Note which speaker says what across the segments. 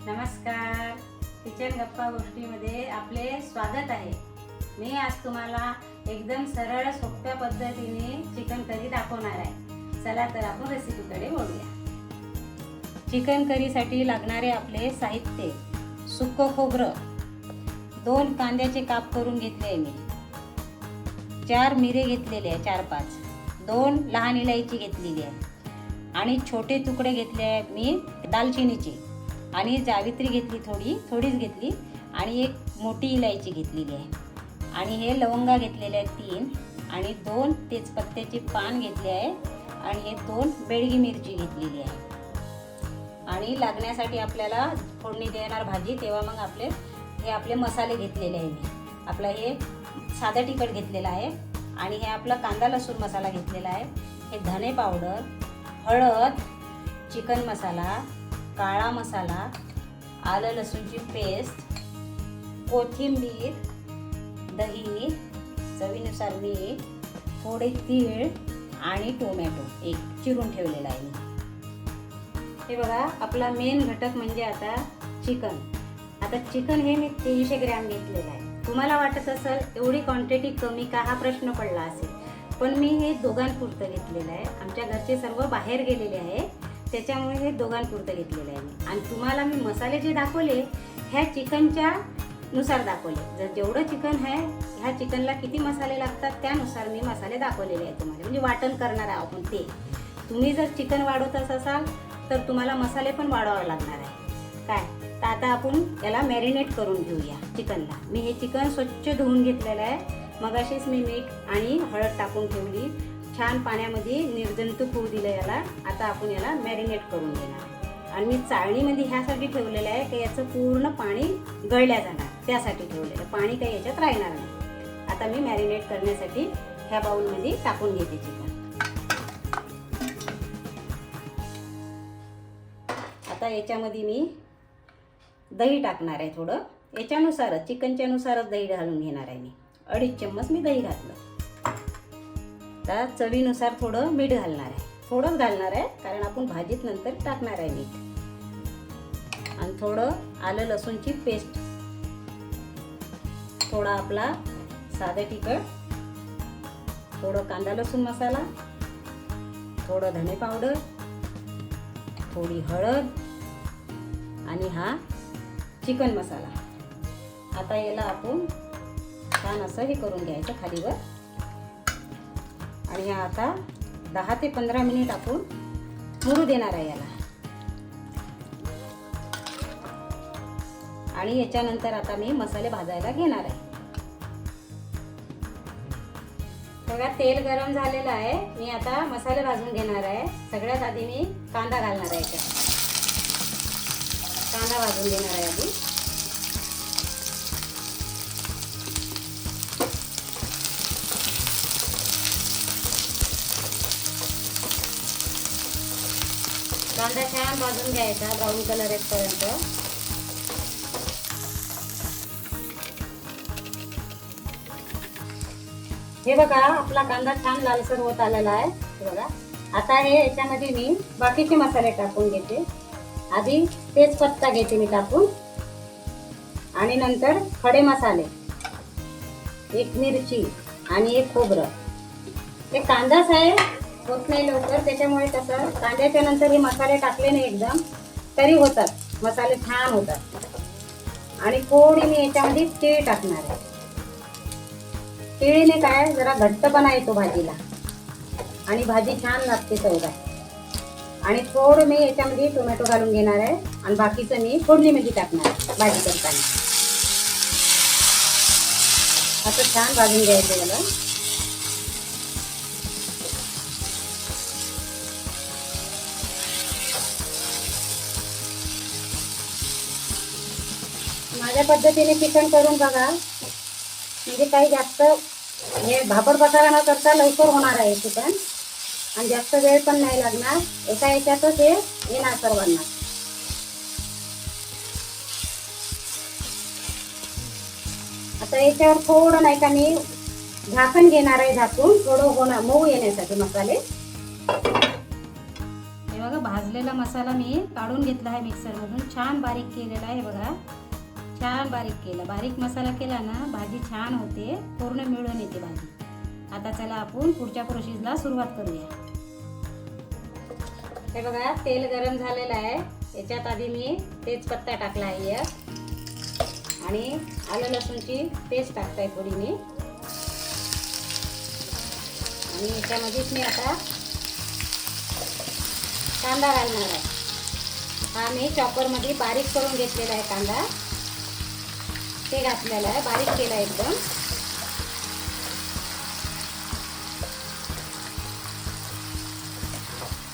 Speaker 1: नमस्कार, किचन गप्पा गोष्टीमध्ये आपले स्वागत आहे। मी आज तुम्हाला एकदम सरळ सोप्या पद्धतीने चिकन करी दाखवणार आहे। चला तर आपण रेसिपीकडे वळूया। चिकन करीसाठी लागणारे आपले साहित्य: सुकं खोबरं, 2 कांद्याचे काप करून घेतले मी, 4 मिरे घेतलेले आहे, 4-5, 2 लहान इलायची घेतलेली आहे आणि छोटे तुकडे घेतले आहेत मी दालचिनीचे, आणि जावित्री घेतली, थोडीच घेतली, आणि एक मोठी इलायची घेतलेली आहे, आणि हे लवंगा घेतलेले आहेत 3, आणि 2 तेजपत्त्याचे पान घेतले आहे, आणि हे 2 बेडगी मिरची घेतलेली आहे। आणि लागण्यासाठी आपल्याला फोडणी देणार भाजी, तेव्हा मग आपले मसाले घेतलेले आहे मी। आपला हे साधा तिखट घेतलेला आहे, आणि हे आपला कांदा लसूण मसाला घेतलेला आहे, हे धने पावडर, हळद, चिकन मसाला, काळा मसाला, आलं लसूणची पेस्ट, कोथिंबीर, दही, चवीनुसार मीठ, थोडे तीळ आणि टोमॅटो एक चिरून ठेवलेला आहे मी। हे बघा, आपला मेन घटक म्हणजे आता चिकन। आता चिकन हे मी 300 ग्रॅम घेतलेलं आहे। तुम्हाला वाटत असेल एवढी क्वांटिटी कमी का, हा प्रश्न पडला असेल, पण मी हे दोघांपुरतं घेतलेलं आहे। आमच्या घरचे सर्व बाहेर गेलेले आहे, त्याच्यामुळे हे दोघांपुरतं घेतलेलं आहे मी। आणि तुम्हाला मी मसाले जे दाखवले ह्या चिकनच्या नुसार दाखवले। जर जेवढं चिकन आहे, ह्या चिकनला किती मसाले लागतात त्यानुसार मी मसाले दाखवलेले आहेत तुम्हाला, म्हणजे वाटण करणार आहे आपण ते। तुम्ही जर चिकन वाढवत असाल तर तुम्हाला मसाले पण वाढवावे लागणार आहे काय। तर आता आपण याला मॅरिनेट करून घेऊया चिकनला। मी हे चिकन स्वच्छ धुवून घेतलेलं आहे, मगाशीच मी मीठ आणि हळद टाकून ठेवली, छान पाण्यामध्ये निर्जंतुक होऊ दिलं याला। आता आपण याला मॅरिनेट करून घेणार, आणि मी चाळणीमध्ये ह्यासाठी ठेवलेलं आहे की याचं पूर्ण पाणी गळल्या जाणार, त्यासाठी ठेवलेलं, पाणी काही याच्यात राहणार नाही। आता मी मॅरिनेट करण्यासाठी ह्या बाउलमध्ये टाकून घेते चिकन। आता याच्यामध्ये मी दही टाकणार आहे, थोडं याच्यानुसारच, चिकनच्या नुसारच दही घालून घेणार आहे मी। 2.5 चम्मच मी दही घातलं। आता चवीनुसार थोडं मीठ घालणार आहे, थोडंच घालणार आहे कारण आपण भाजीत नंतर टाकणार आहे मीठ, आणि थोडं आलं लसूणची पेस्ट, थोडा आपला साधा तिखट, थोडं कांदा लसूण मसाला, थोडं धने पावडर, थोडी हळद, आणि हा चिकन मसाला। आता याला आपण छान असं हे करून घ्यायचं खालीवर, आणि हा आता 10 ते 15 मिनिट आपण मुरू देणार आहे याला। आणि याच्यानंतर आता मी मसाले भाजायला घेणार आहे। बघा, तेल गरम झालेलं आहे, मी आता मसाले भाजून घेणार आहे। सगळ्यात आधी मी कांदा घालणार आहे याच्यात, कांदा भाजून घेणार आहे आधी। कांदा छान भाजून घ्यायचा, ब्राऊन कलर येईपर्यंत। हे बघा, आपला कांदा छान लालसर होत आलेला आहे। हे बघा, आता हे याच्यामध्ये मी बाकीचे मसाले टाकून घेते। आधी तेजपत्ता घेते मी टाकून, आणि नंतर खडे मसाले, 1 मिरची आणि 1 खोबरं। हे कांदाच आहे, होत नाही लवकर, त्याच्यामुळे कसं कांद्याच्या नंतर हे मसाले टाकले नाही एकदम तरी होतात, मसाले छान होतात। आणि थोडी मी याच्यामध्ये तीळ टाकणार आहे। तीळीने काय जरा घट्टपणा येतो भाजीला, आणि भाजी छान लागते चवदार। आणि थोडं मी याच्यामध्ये टोमॅटो घालून घेणार आहे, आणि बाकीचं मी फोडणीमध्ये टाकणार आहे भाजी करताना। आता छान भाजून घ्यायचं याला। माझ्या पद्धतीने चिकन करून बघा, म्हणजे काही जास्त हे भाबर बसारा न करता लवकर होणार आहे चिकन, आणि जास्त वेळ पण नाही लागणार, एका याच्यातच हे येणार सर्वांना। आता याच्यावर थोडं नाही का मी झाकण घेणार आहे, झाकून थोडं मऊ येण्यासाठी मसाले। हे बघा, भाजले भाजलेला मसाला मी काढून घेतला आहे मिक्सरमधून, छान बारीक केलेला आहे बघा, छान बारीक केला. बारीक मसाला केला ना भाजी छान होते, पूर्ण मिळून येते भाजी. आता चला आपण पुढच्या प्रोसेसला सुरुवात करूया. हे बघा तेल गरम झालेलं आहे. याच्यात आधी मी तेजपत्ता टाकला आहे आणि आलं लसूणची पेस्ट टाकताय थोडी मी. आणि याच्यामध्येच मी आता कांदा घालणार आहे. हा मी चॉपरमध्ये बारीक करून घेतलेला आहे कांदा, ते घातलेला आहे, बारीक केला एकदम.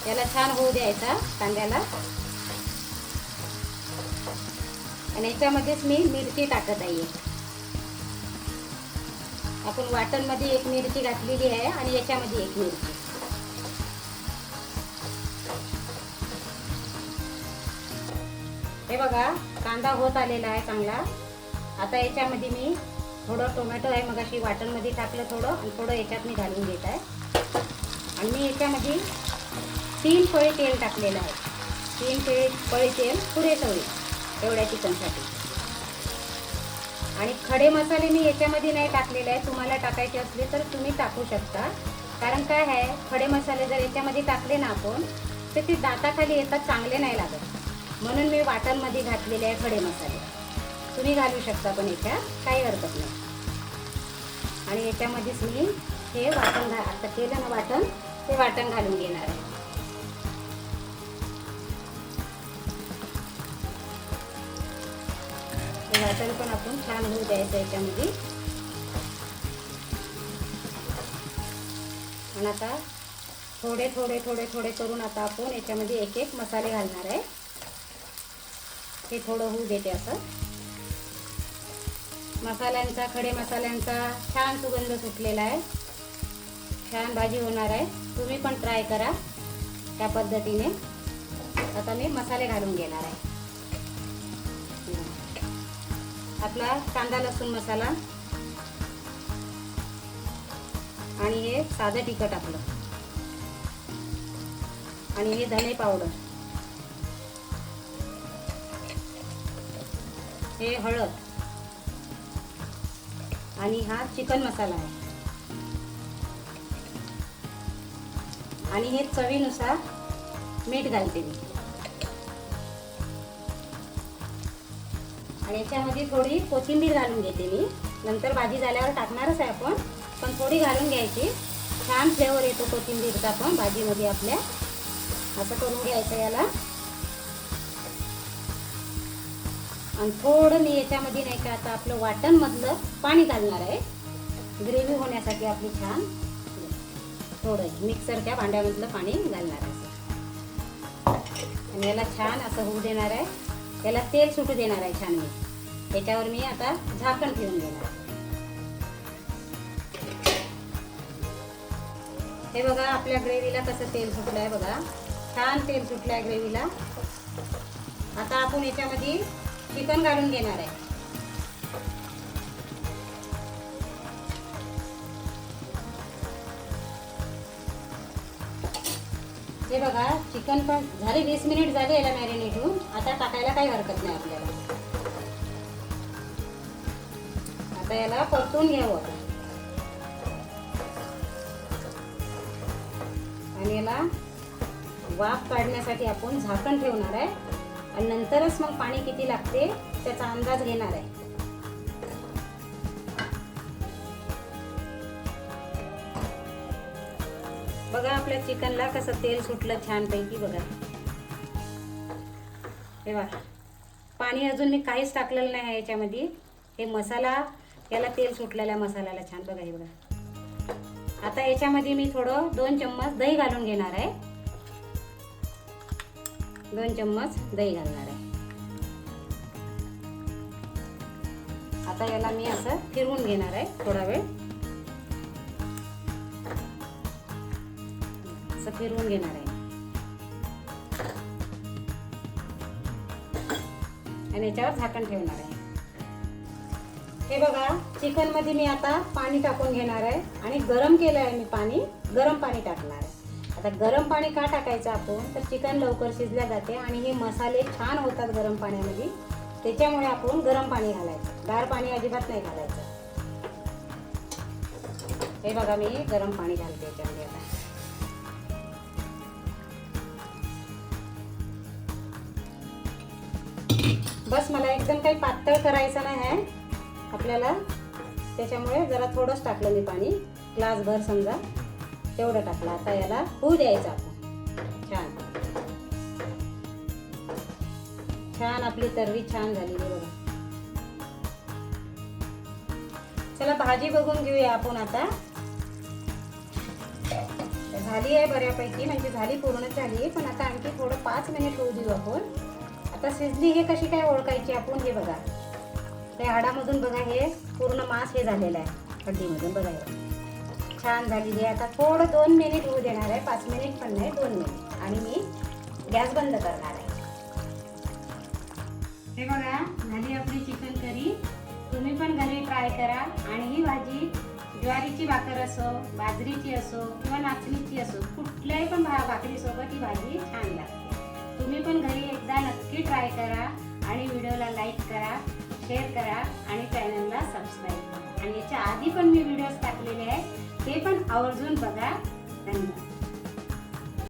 Speaker 1: याला छान होऊ द्यायचा कांद्याला. आणि याच्यामध्येच मी मिरची टाकत आहे. आपण वाटणमध्ये एक मिरची घातलेली आहे आणि याच्यामध्ये एक मिरची. हे बघा कांदा होत आलेला आहे चांगला. आता याच्यामध्ये मी थोडं टोमॅटो आहे, मगाशी वाटणमध्ये टाकलं थोडं, आणि थोडं याच्यात मी घालून घेत आहे. आणि मी याच्यामध्ये 3 पळी तेल टाकलेलं आहे. 3 पळी तेल पुरेसं होईल एवढ्या चिकनसाठी. आणि खडे मसाले मी याच्यामध्ये नाही टाकलेले आहे. तुम्हाला टाकायचे असले तर तुम्ही टाकू शकता. कारण काय आहे, खडे मसाले जर याच्यामध्ये टाकले ना आपण तर ते दाताखाली येतात, चांगले नाही लागत. म्हणून मी वाटणमध्ये घातलेले आहे खडे मसाले. तुम्ही घालू शकता पण याच्यात काही हरकत नाही. आणि याच्यामध्येच मी हे वाटण आता केलं ना वाटण, ते वाटण घालून घेणार आहे. हे वाटण पण आपण छान होऊ द्यायचं याच्यामध्ये. आणि आता थोडे थोडे थोडे थोडे करून आता आपण याच्यामध्ये एक एक मसाले घालणार आहे. हे थोडं होऊ देते असं. मसाल्यांचा, खडे मसाल्यांचा छान सुगंध सुटलेला आहे. छान भाजी होणार आहे. तुम्ही पण ट्राय करा त्या पद्धतीने. आता मी मसाले घालून घेणार आहे. आपला कांदा लसूण मसाला, आणि हे साधं तिखट आपलं, आणि हे धने पावडर, हे हळद, आणि हा चिकन मसाला आहे. आणि हे चवीनुसार मीठ घालते मी. आणि याच्यामध्ये थोडी कोथिंबीर घालून घेते मी. नंतर भाजी झाल्यावर टाकणारच आहे आपण, पण थोडी घालून घ्यायची. छान फ्लेवर येतो कोथिंबीरचा पण भाजीमध्ये आपल्या. असं करून घ्यायचं याला. आणि थोडं मी याच्यामध्ये नाही का आता आपलं वाटणमधलं पाणी घालणार आहे, ग्रेव्ही होण्यासाठी आपली छान. थोडं मिक्सरच्या भांड्यामधलं पाणी घालणार आहे आणि याला छान असं होऊ देणार आहे. याला तेल सुटू देणार आहे छान. मी याच्यावर मी आता झाकण ठेवून घेणार. हे बघा आपल्या ग्रेव्हीला कसं तेल सुटलं आहे बघा, छान तेल सुटलं आहे ग्रेव्हीला. आता आपण याच्यामध्ये चिकन घालून घेणार आहे. हे बघा चिकन पण झाले 20 मिनिट झाले याला मॅरिनेट होऊन. आता टाकायला काही हरकत नाही आपल्याला. आता याला परतून घ्यावं आणि याला वाफ काढण्यासाठी आपण झाकण ठेवणार आहे. आणि नंतरच मग पाणी किती लागते त्याचा अंदाज घेणार आहे. बघा आपल्या चिकनला कसं तेल सुटलं छान पैकी बघा. हे बघा पाणी अजून मी काहीच टाकलेलं नाही आहे याच्यामध्ये. हे मसाला याला तेल सुटलेल्या मसाल्याला छान बघा. हे बघा आता याच्यामध्ये मी थोडं 2 चम्मच दही घालून घेणार आहे. 2 चम्मच दही घालणार आहे. आता याला मी असं फिरवून घेणार आहे थोडा वेळ. असं फिरवून घेणार आहे आणि याच्यावर झाकण ठेवणार आहे. हे बघा चिकन मध्ये मी आता पाणी टाकून घेणार आहे आणि गरम केलं आहे मी पाणी. गरम पाणी टाकणार आहे. आता गरम पाणी का टाकायचं आपण, तर चिकन लवकर शिजल्या जाते आणि हे मसाले छान होतात गरम पाण्यामध्ये, त्याच्यामुळे आपण गरम पाणी घालायचं, गार पाणी अजिबात नाही घालायचं. हे बघा मी गरम पाणी घालते याच्यामध्ये आता. बस मला एकदम काही पातळ करायचं नाही आहे आपल्याला, त्याच्यामुळे जरा थोडंच टाकलं मी पाणी, ग्लासभर समजा तेवढं टाकलं. आता याला होऊ द्यायचं आपण. छान छान आपली तर्री छान झालेली बघा. चला भाजी बघून घेऊया आपण आता. झाली आहे बऱ्यापैकी, म्हणजे झाली पूर्णच झाली, पण आता आणखी थोडं 5 मिनिट होऊ देऊ आपण. आता शिजली हे कशी काय ओळखायची आपण, हे बघा हे हाडामधून बघा, हे पूर्ण मांस हे झालेलं आहे हड्डीमधून बघा, हे छान झालेली आहे. आता थोडं 2 मिनिट होऊ देणार आहे, 5 मिनिट पण नाही, 2 मिनिट, आणि मी गॅस बंद करणार आहे. हे बघा झाली आपली चिकन करी. तुम्ही पण घरी ट्राय करा. आणि ही भाजी ज्वारीची भाकर असो, बाजरीची असो किंवा नाचणीची असो, कुठल्याही पण भाकरीसोबत ही भाजी छान लागते. तुम्ही पण घरी एकदा नक्की ट्राय करा आणि व्हिडिओला लाईक करा, शेअर करा आणि चॅनलला सबस्क्राईब करा. आणि याच्या आधी पण मी व्हिडिओज टाकलेले आहेत, ते पण आवर्जून बघा. धन्यवाद.